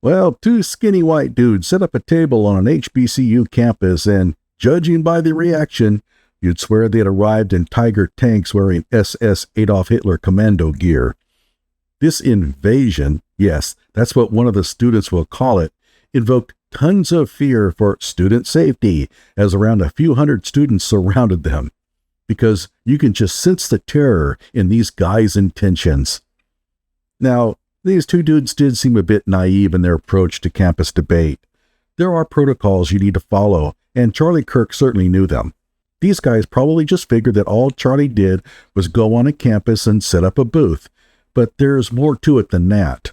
Well, two skinny white dudes set up a table on an HBCU campus, and judging by the reaction, you'd swear they had arrived in Tiger tanks wearing SS Adolf Hitler commando gear. This invasion, yes, that's what one of the students will call it, invoked tons of fear for student safety as around a few hundred students surrounded them, because you can just sense the terror in these guys' intentions. Now, these two dudes did seem a bit naive in their approach to campus debate. There are protocols you need to follow, and Charlie Kirk certainly knew them. These guys probably just figured that all Charlie did was go on a campus and set up a booth, but there's more to it than that.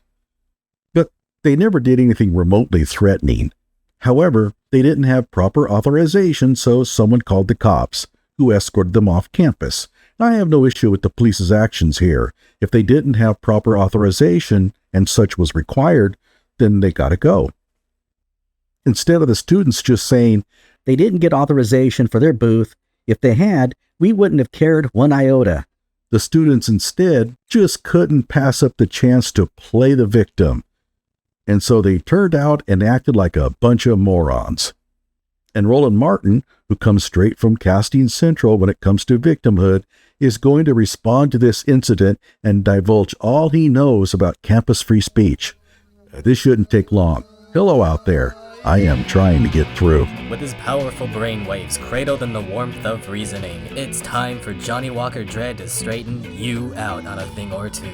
But they never did anything remotely threatening. However, they didn't have proper authorization, so someone called the cops, who escorted them off campus. I have no issue with the police's actions here. If they didn't have proper authorization, and such was required, then they gotta go. Instead of the students just saying, they didn't get authorization for their booth. If they had, we wouldn't have cared one iota. The students instead just couldn't pass up the chance to play the victim. And so they turned out and acted like a bunch of morons. And Roland Martin, who comes straight from Casting Central when it comes to victimhood, is going to respond to this incident and divulge all he knows about campus free speech. This shouldn't take long. Hello out there. I am trying to get through. With his powerful brainwaves cradled in the warmth of reasoning, it's time for Johnny Walker Dread to straighten you out on a thing or two.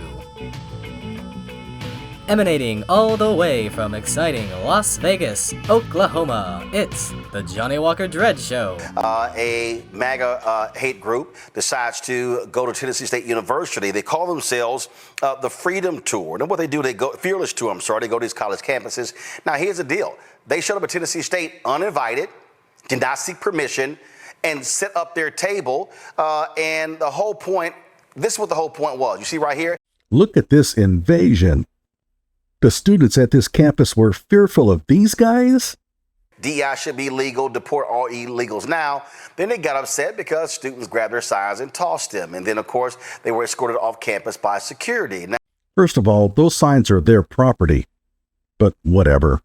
Emanating all the way from exciting Las Vegas, Oklahoma, it's the Johnny Walker Dread Show. A MAGA hate group decides to go to Tennessee State University. They call themselves the Freedom Tour. And what they do, they go, Fearless Tour, they go to these college campuses. Now, here's the deal. They showed up at Tennessee State uninvited, did not seek permission, and set up their table. And the whole point, this is what the whole point was. You see right here? Look at this invasion. The students at this campus were fearful of these guys? DEI should be legal, deport all illegals now. Then they got upset because students grabbed their signs and tossed them. And then, of course, they were escorted off campus by security. Now, first of all, those signs are their property. But whatever.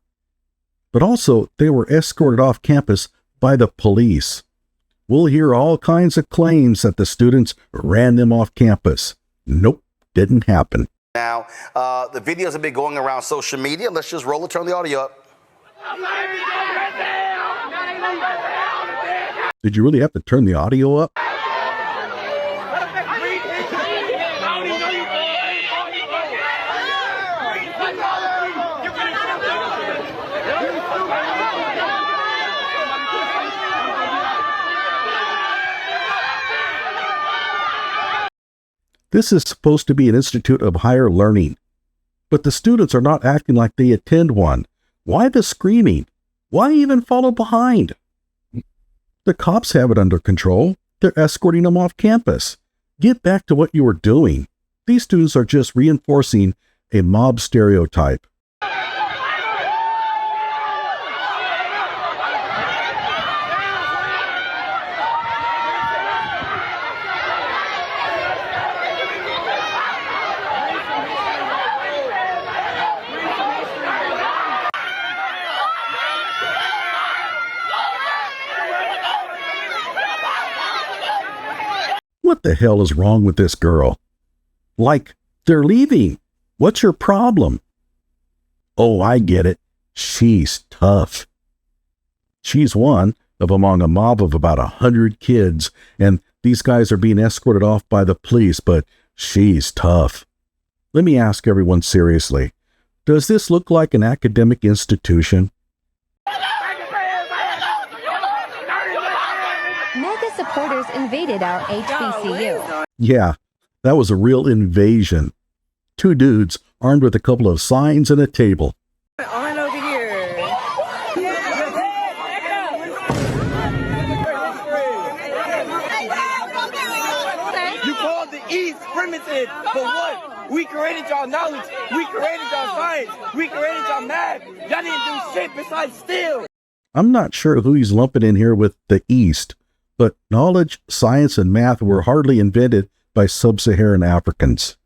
But also, they were escorted off campus by the police. We'll hear all kinds of claims that the students ran them off campus. Nope, didn't happen. Now, the videos have been going around social media. Let's just roll it, turn the audio up. Did you really have to turn the audio up? This is supposed to be an institute of higher learning, but the students are not acting like they attend one. Why the screaming? Why even follow behind? The cops have it under control. They're escorting them off campus. Get back to what you were doing. These students are just reinforcing a mob stereotype. What the hell is wrong with this girl? Like, they're leaving. What's your problem? Oh, I get it. She's tough. She's one of among a mob of about 100 kids, and these guys are being escorted off by the police, but she's tough. Let me ask everyone seriously. Does this look like an academic institution? MAGA supporters invaded our HBCU. Yeah, that was a real invasion. Two dudes armed with a couple of signs and a table. On over here. You called the East primitive for what? We created y'all knowledge. We created y'all science. We created y'all math. Y'all didn't do shit besides steal. I'm not sure who he's lumping in here with the East, but knowledge, science, and math were hardly invented by sub-Saharan Africans.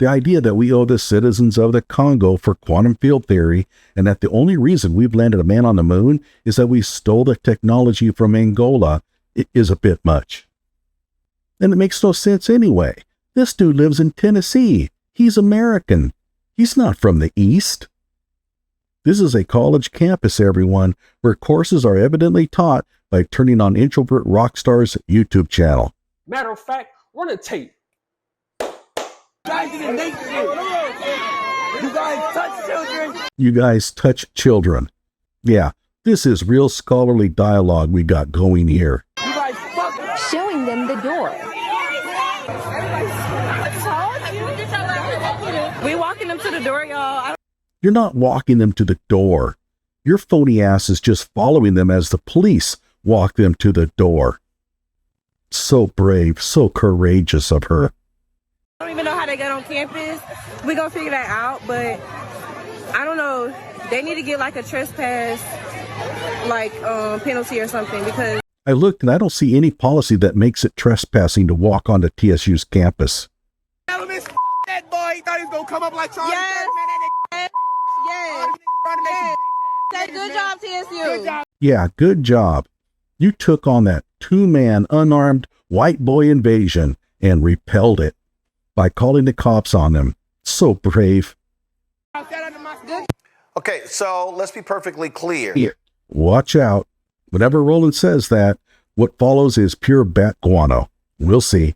The idea that we owe the citizens of the Congo for quantum field theory and that the only reason we've landed a man on the moon is that we stole the technology from Angola is a bit much. And it makes no sense anyway. This dude lives in Tennessee. He's American. He's not from the East. This is a college campus, everyone, where courses are evidently taught by turning on introvert rock stars' YouTube channel. Matter of fact, run a tape. Guys didn't make shit. You guys touch children. You guys touch children. Yeah, this is real scholarly dialogue we got going here. You guys fuck. Showing them the door. We walking them to the door, y'all. You're not walking them to the door. Your phony ass is just following them as the police walk them to the door. So brave, so courageous of her. I don't even know how they got on campus. We gonna figure that out, but I don't know. They need to get like a trespass, penalty or something because. I looked and I don't see any policy that makes it trespassing to walk onto TSU's campus. That boy, he thought he was gonna come up like Charlie Yes. Kirk, Yes. Say good job, TSU. Good job. Yeah, good job. You took on that two-man unarmed white boy invasion and repelled it by calling the cops on them. So brave. Okay, so let's be perfectly clear. Here, watch out. Whenever Roland says that, what follows is pure bat guano. We'll see.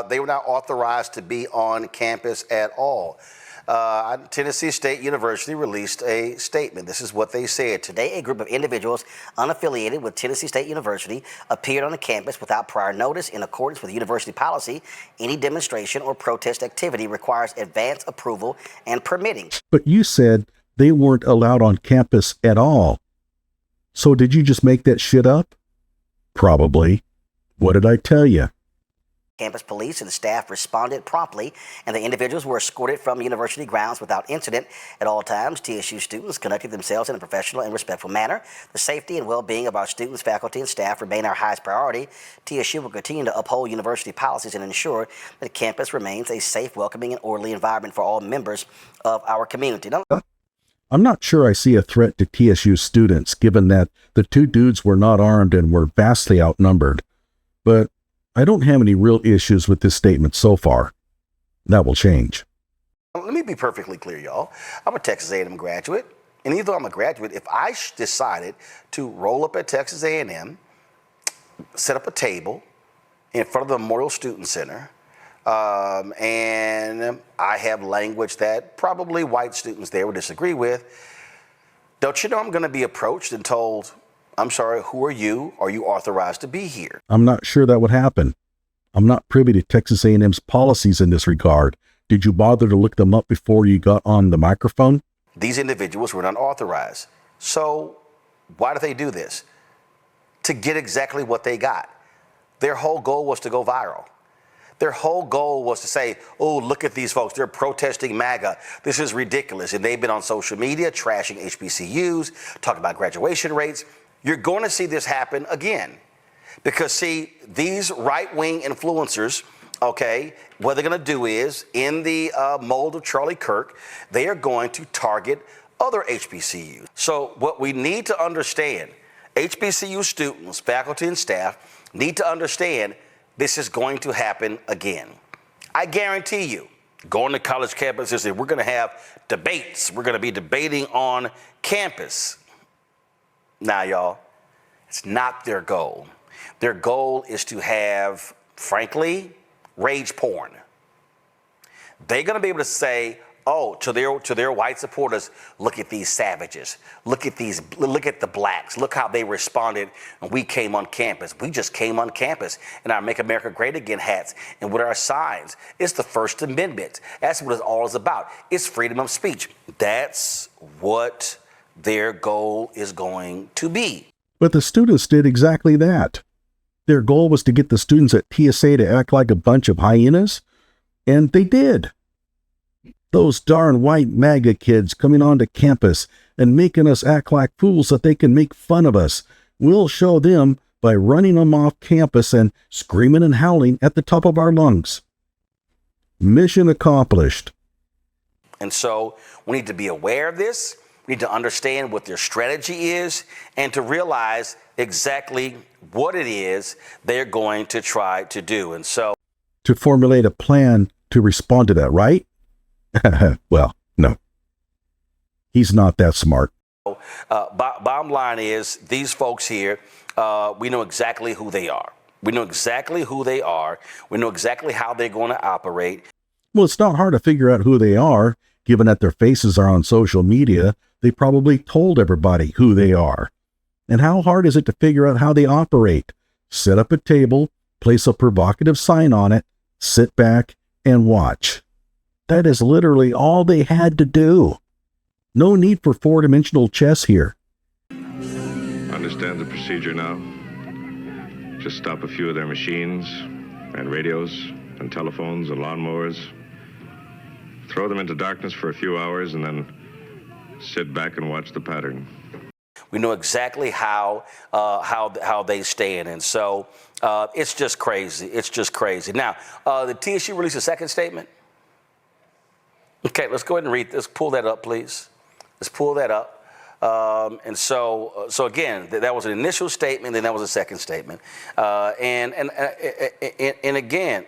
They were not authorized to be on campus at all. Tennessee State University released a statement. This is what they said. Today, a group of individuals unaffiliated with Tennessee State University appeared on the campus without prior notice. In accordance with university policy, any demonstration or protest activity requires advance approval and permitting. But you said they weren't allowed on campus at all. So did you just make that shit up? Probably. What did I tell you? Campus police and the staff responded promptly, and the individuals were escorted from university grounds without incident. At all times, TSU students conducted themselves in a professional and respectful manner. The safety and well-being of our students, faculty, and staff remain our highest priority. TSU will continue to uphold university policies and ensure that campus remains a safe, welcoming, and orderly environment for all members of our community. I'm not sure I see a threat to TSU students, given that the two dudes were not armed and were vastly outnumbered. But I don't have any real issues with this statement so far. That will change. Let me be perfectly clear, y'all. I'm a Texas A&M graduate, and even though I'm a graduate, if I decided to roll up at Texas A&M, set up a table in front of the Memorial Student Center, and I have language that probably white students there would disagree with, don't you know I'm going to be approached and told, I'm sorry, who are you? Are you authorized to be here? I'm not sure that would happen. I'm not privy to Texas A&M's policies in this regard. Did you bother to look them up before you got on the microphone? These individuals were not authorized. So why did they do this? To get exactly what they got. Their whole goal was to go viral. Their whole goal was to say, oh, look at these folks. They're protesting MAGA. This is ridiculous. And they've been on social media trashing HBCUs, talking about graduation rates. You're going to see this happen again. Because, see, these right-wing influencers, okay, what they're going to do is, in the mold of Charlie Kirk, they are going to target other HBCUs. So what we need to understand, HBCU students, faculty, and staff need to understand this is going to happen again. I guarantee you, going to college campuses, we're going to have debates. We're going to be debating on campus. Now, y'all, it's not their goal. Their goal is to have, frankly, rage porn. They're going to be able to say, oh, to their white supporters, look at these savages. Look at the blacks. Look how they responded when we came on campus. We just came on campus in our Make America Great Again hats and with our signs. It's the First Amendment. That's what it's all about. It's freedom of speech. That's what their goal is going to be. But the students did exactly that. Their goal was to get the students at TSA to act like a bunch of hyenas, and they did. Those darn white MAGA kids coming onto campus and making us act like fools so they can make fun of us. We'll show them by running them off campus and screaming and howling at the top of our lungs. Mission accomplished. And so we need to be aware of this. We need to understand what their strategy is and to realize exactly what it is they're going to try to do. And so to formulate a plan to respond to that, right? Well, no. He's not that smart. Bottom line is, these folks here, we know exactly who they are. We know exactly who they are. We know exactly how they're going to operate. Well, it's not hard to figure out who they are, given that their faces are on social media. They probably told everybody who they are. And how hard is it to figure out how they operate? Set up a table, place a provocative sign on it, sit back, and watch. That is literally all they had to do. No need for four-dimensional chess here. Understand the procedure now? Just stop a few of their machines and radios and telephones and lawnmowers. Throw them into darkness for a few hours and then sit back and watch the pattern. We know exactly how they stand, and so it's just crazy. It's just crazy. Now, the TSU released a second statement. Okay, let's go ahead and read. Let's pull that up, please. Let's pull that up. And so again, that was an initial statement, then that was a second statement. And again,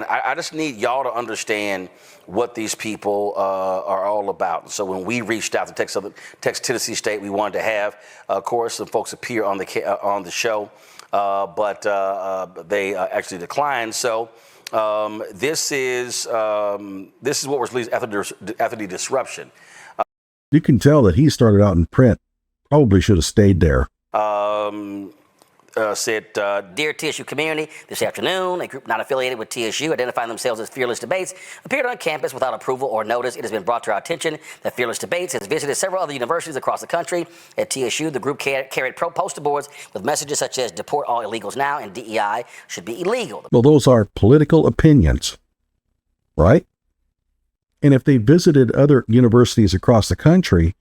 I just need y'all to understand what these people are all about. And so when we reached out to Texas Tennessee State, we wanted to have, of course, some folks appear on the show, but they actually declined. So this is what was released after the disruption. You can tell that he started out in print. Probably should have stayed there. Said, Dear TSU community, this afternoon, a group not affiliated with TSU, identifying themselves as Fearless Debates, appeared on campus without approval or notice. It has been brought to our attention that Fearless Debates has visited several other universities across the country. At TSU, the group carried poster boards with messages such as deport all illegals now and DEI should be illegal. Well, those are political opinions, right? And if they visited other universities across the country,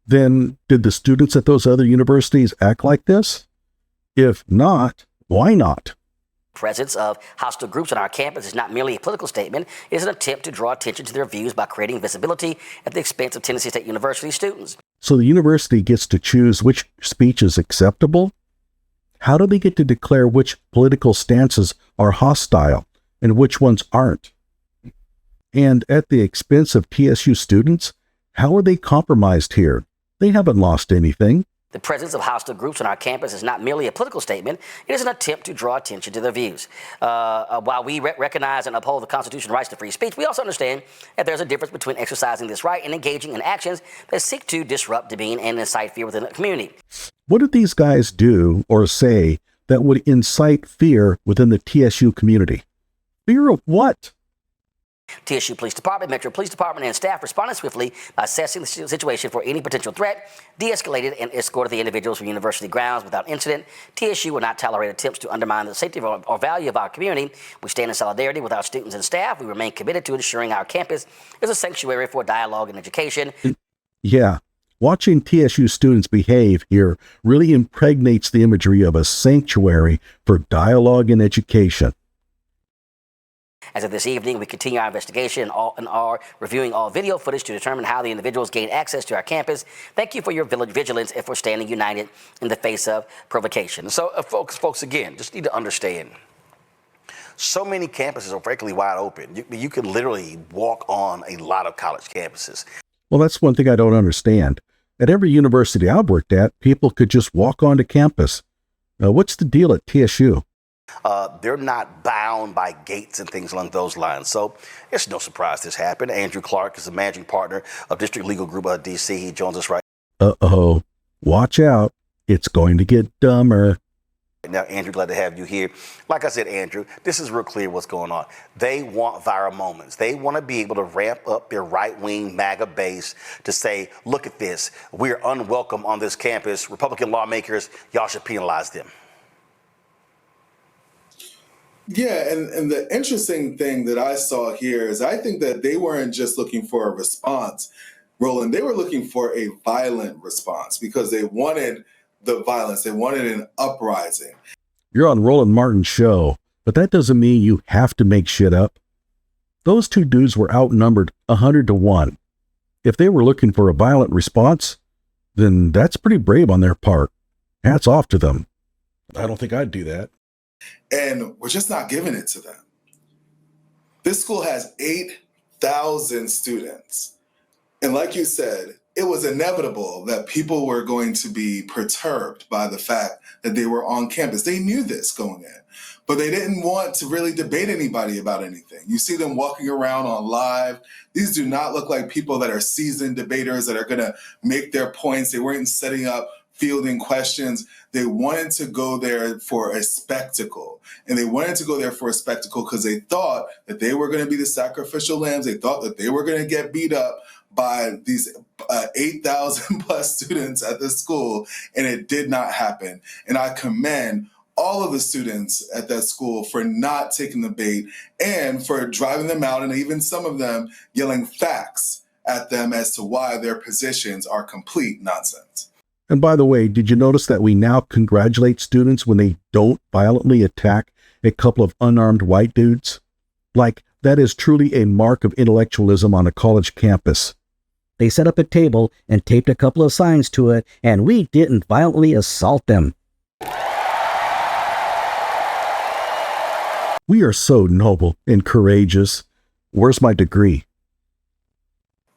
then did the students at those other universities act like this? If not, why not? Presence of hostile groups on our campus is not merely a political statement. It is an attempt to draw attention to their views by creating visibility at the expense of Tennessee State University students. So the university gets to choose which speech is acceptable? How do they get to declare which political stances are hostile and which ones aren't? And at the expense of TSU students, how are they compromised here? They haven't lost anything. The presence of hostile groups on our campus is not merely a political statement. It is an attempt to draw attention to their views. While we recognize and uphold the Constitution's rights to free speech, we also understand that there's a difference between exercising this right and engaging in actions that seek to disrupt, demean, and incite fear within the community. What did these guys do or say that would incite fear within the TSU community? Fear of what? TSU Police Department, Metro Police Department, and staff responded swiftly by assessing the situation for any potential threat, de-escalated, and escorted the individuals from university grounds without incident. TSU will not tolerate attempts to undermine the safety or value of our community. We stand in solidarity with our students and staff. We remain committed to ensuring our campus is a sanctuary for dialogue and education. Yeah, watching TSU students behave here really impregnates the imagery of a sanctuary for dialogue and education. As of this evening, we continue our investigation and are reviewing all video footage to determine how the individuals gained access to our campus. Thank you for your vigilance and for standing united in the face of provocation. So, folks, again, just need to understand. So many campuses are frankly wide open. You can literally walk on a lot of college campuses. Well, that's one thing I don't understand. At every university I've worked at, people could just walk onto campus. What's the deal at TSU? They're not bound by gates and things along those lines. So it's no surprise this happened. Andrew Clark is the managing partner of District Legal Group of DC. He joins us right Uh-oh. Watch out. It's going to get dumber. now. Andrew, glad to have you here. Like I said, Andrew, this is real clear what's going on. They want viral moments. They want to be able to ramp up their right-wing MAGA base to say, look at this. We're unwelcome on this campus. Republican lawmakers, y'all should penalize them. Yeah, and the interesting thing that I saw here is I think that they weren't just looking for a response, Roland. They were looking for a violent response because they wanted the violence. They wanted an uprising. You're on Roland Martin's show, but that doesn't mean you have to make shit up. Those two dudes were outnumbered 100 to 1. If they were looking for a violent response, then that's pretty brave on their part. Hats off to them. I don't think I'd do that. And we're just not giving it to them. This school has 8,000 students. And like you said, it was inevitable that people were going to be perturbed by the fact that they were on campus. They knew this going in, but they didn't want to really debate anybody about anything. You see them walking around on live. These do not look like people that are seasoned debaters that are going to make their points. They weren't setting up fielding questions. They wanted to go there for a spectacle. And they wanted to go there for a spectacle because they thought that they were going to be the sacrificial lambs. They thought that they were going to get beat up by these 8,000 plus students at this school, and it did not happen. And I commend all of the students at that school for not taking the bait and for driving them out, and even some of them yelling facts at them as to why their positions are complete nonsense. And by the way, did you notice that we now congratulate students when they don't violently attack a couple of unarmed white dudes? Like, that is truly a mark of intellectualism on a college campus. They set up a table and taped a couple of signs to it, and we didn't violently assault them. We are so noble and courageous. Where's my degree?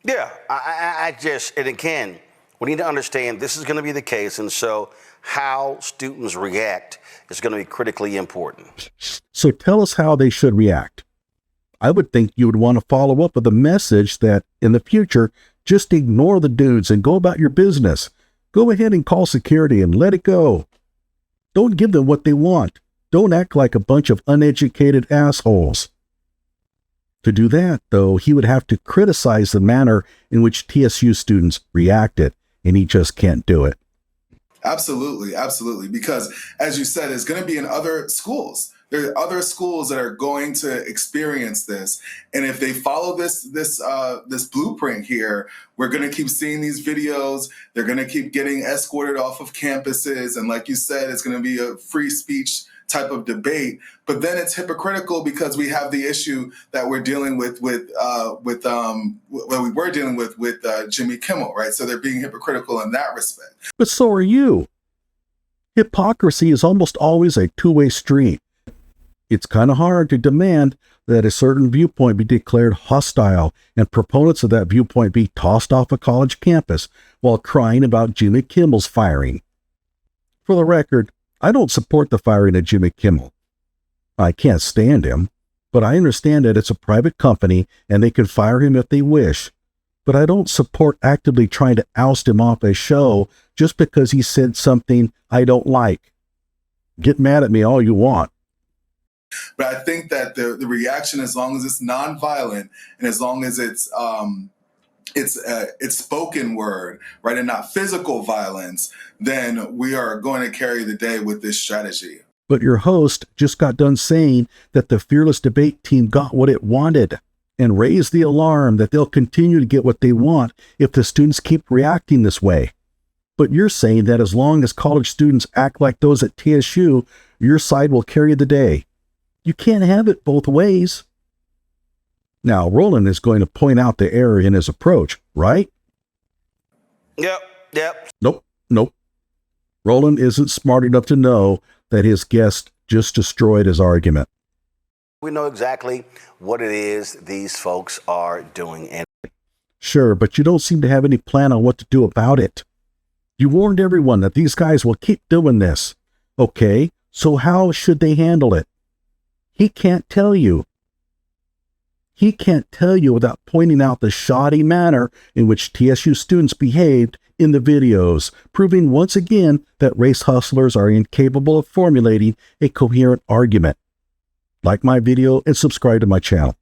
Yeah, I just, and again, we need to understand this is going to be the case, and so how students react is going to be critically important. So tell us how they should react. I would think you would want to follow up with a message that, in the future, just ignore the dudes and go about your business. Go ahead and call security and let it go. Don't give them what they want. Don't act like a bunch of uneducated assholes. To do that, though, he would have to criticize the manner in which TSU students reacted, and he just can't do it. Absolutely, absolutely. Because, as you said, it's going to be in other schools. There are other schools that are going to experience this, and if they follow this blueprint here, we're going to keep seeing these videos. They're going to keep getting escorted off of campuses, and like you said, it's going to be a free speech type of debate. But then it's hypocritical because we have the issue that we're dealing with Jimmy Kimmel, right? So they're being hypocritical in that respect. But so are you. Hypocrisy is almost always a two-way street. It's kind of hard to demand that a certain viewpoint be declared hostile and proponents of that viewpoint be tossed off a college campus while crying about Jimmy Kimmel's firing. For the record, I don't support the firing of Jimmy Kimmel. I can't stand him, but I understand that it's a private company and they can fire him if they wish. But I don't support actively trying to oust him off a show just because he said something I don't like. Get mad at me all you want. But I think that the reaction, as long as it's nonviolent and as long as it's spoken word, right, and not physical violence, then we are going to carry the day with this strategy. But your host just got done saying that the Fearless Debate team got what it wanted and raised the alarm that they'll continue to get what they want if the students keep reacting this way. But you're saying that as long as college students act like those at TSU, your side will carry the day. You can't have it both ways. Now, Roland is going to point out the error in his approach, right? Yep. Nope. Roland isn't smart enough to know that his guest just destroyed his argument. We know exactly what it is these folks are doing. And sure, but you don't seem to have any plan on what to do about it. You warned everyone that these guys will keep doing this. Okay, so how should they handle it? He can't tell you. He can't tell you without pointing out the shoddy manner in which TSU students behaved in the videos, proving once again that race hustlers are incapable of formulating a coherent argument. Like my video and subscribe to my channel.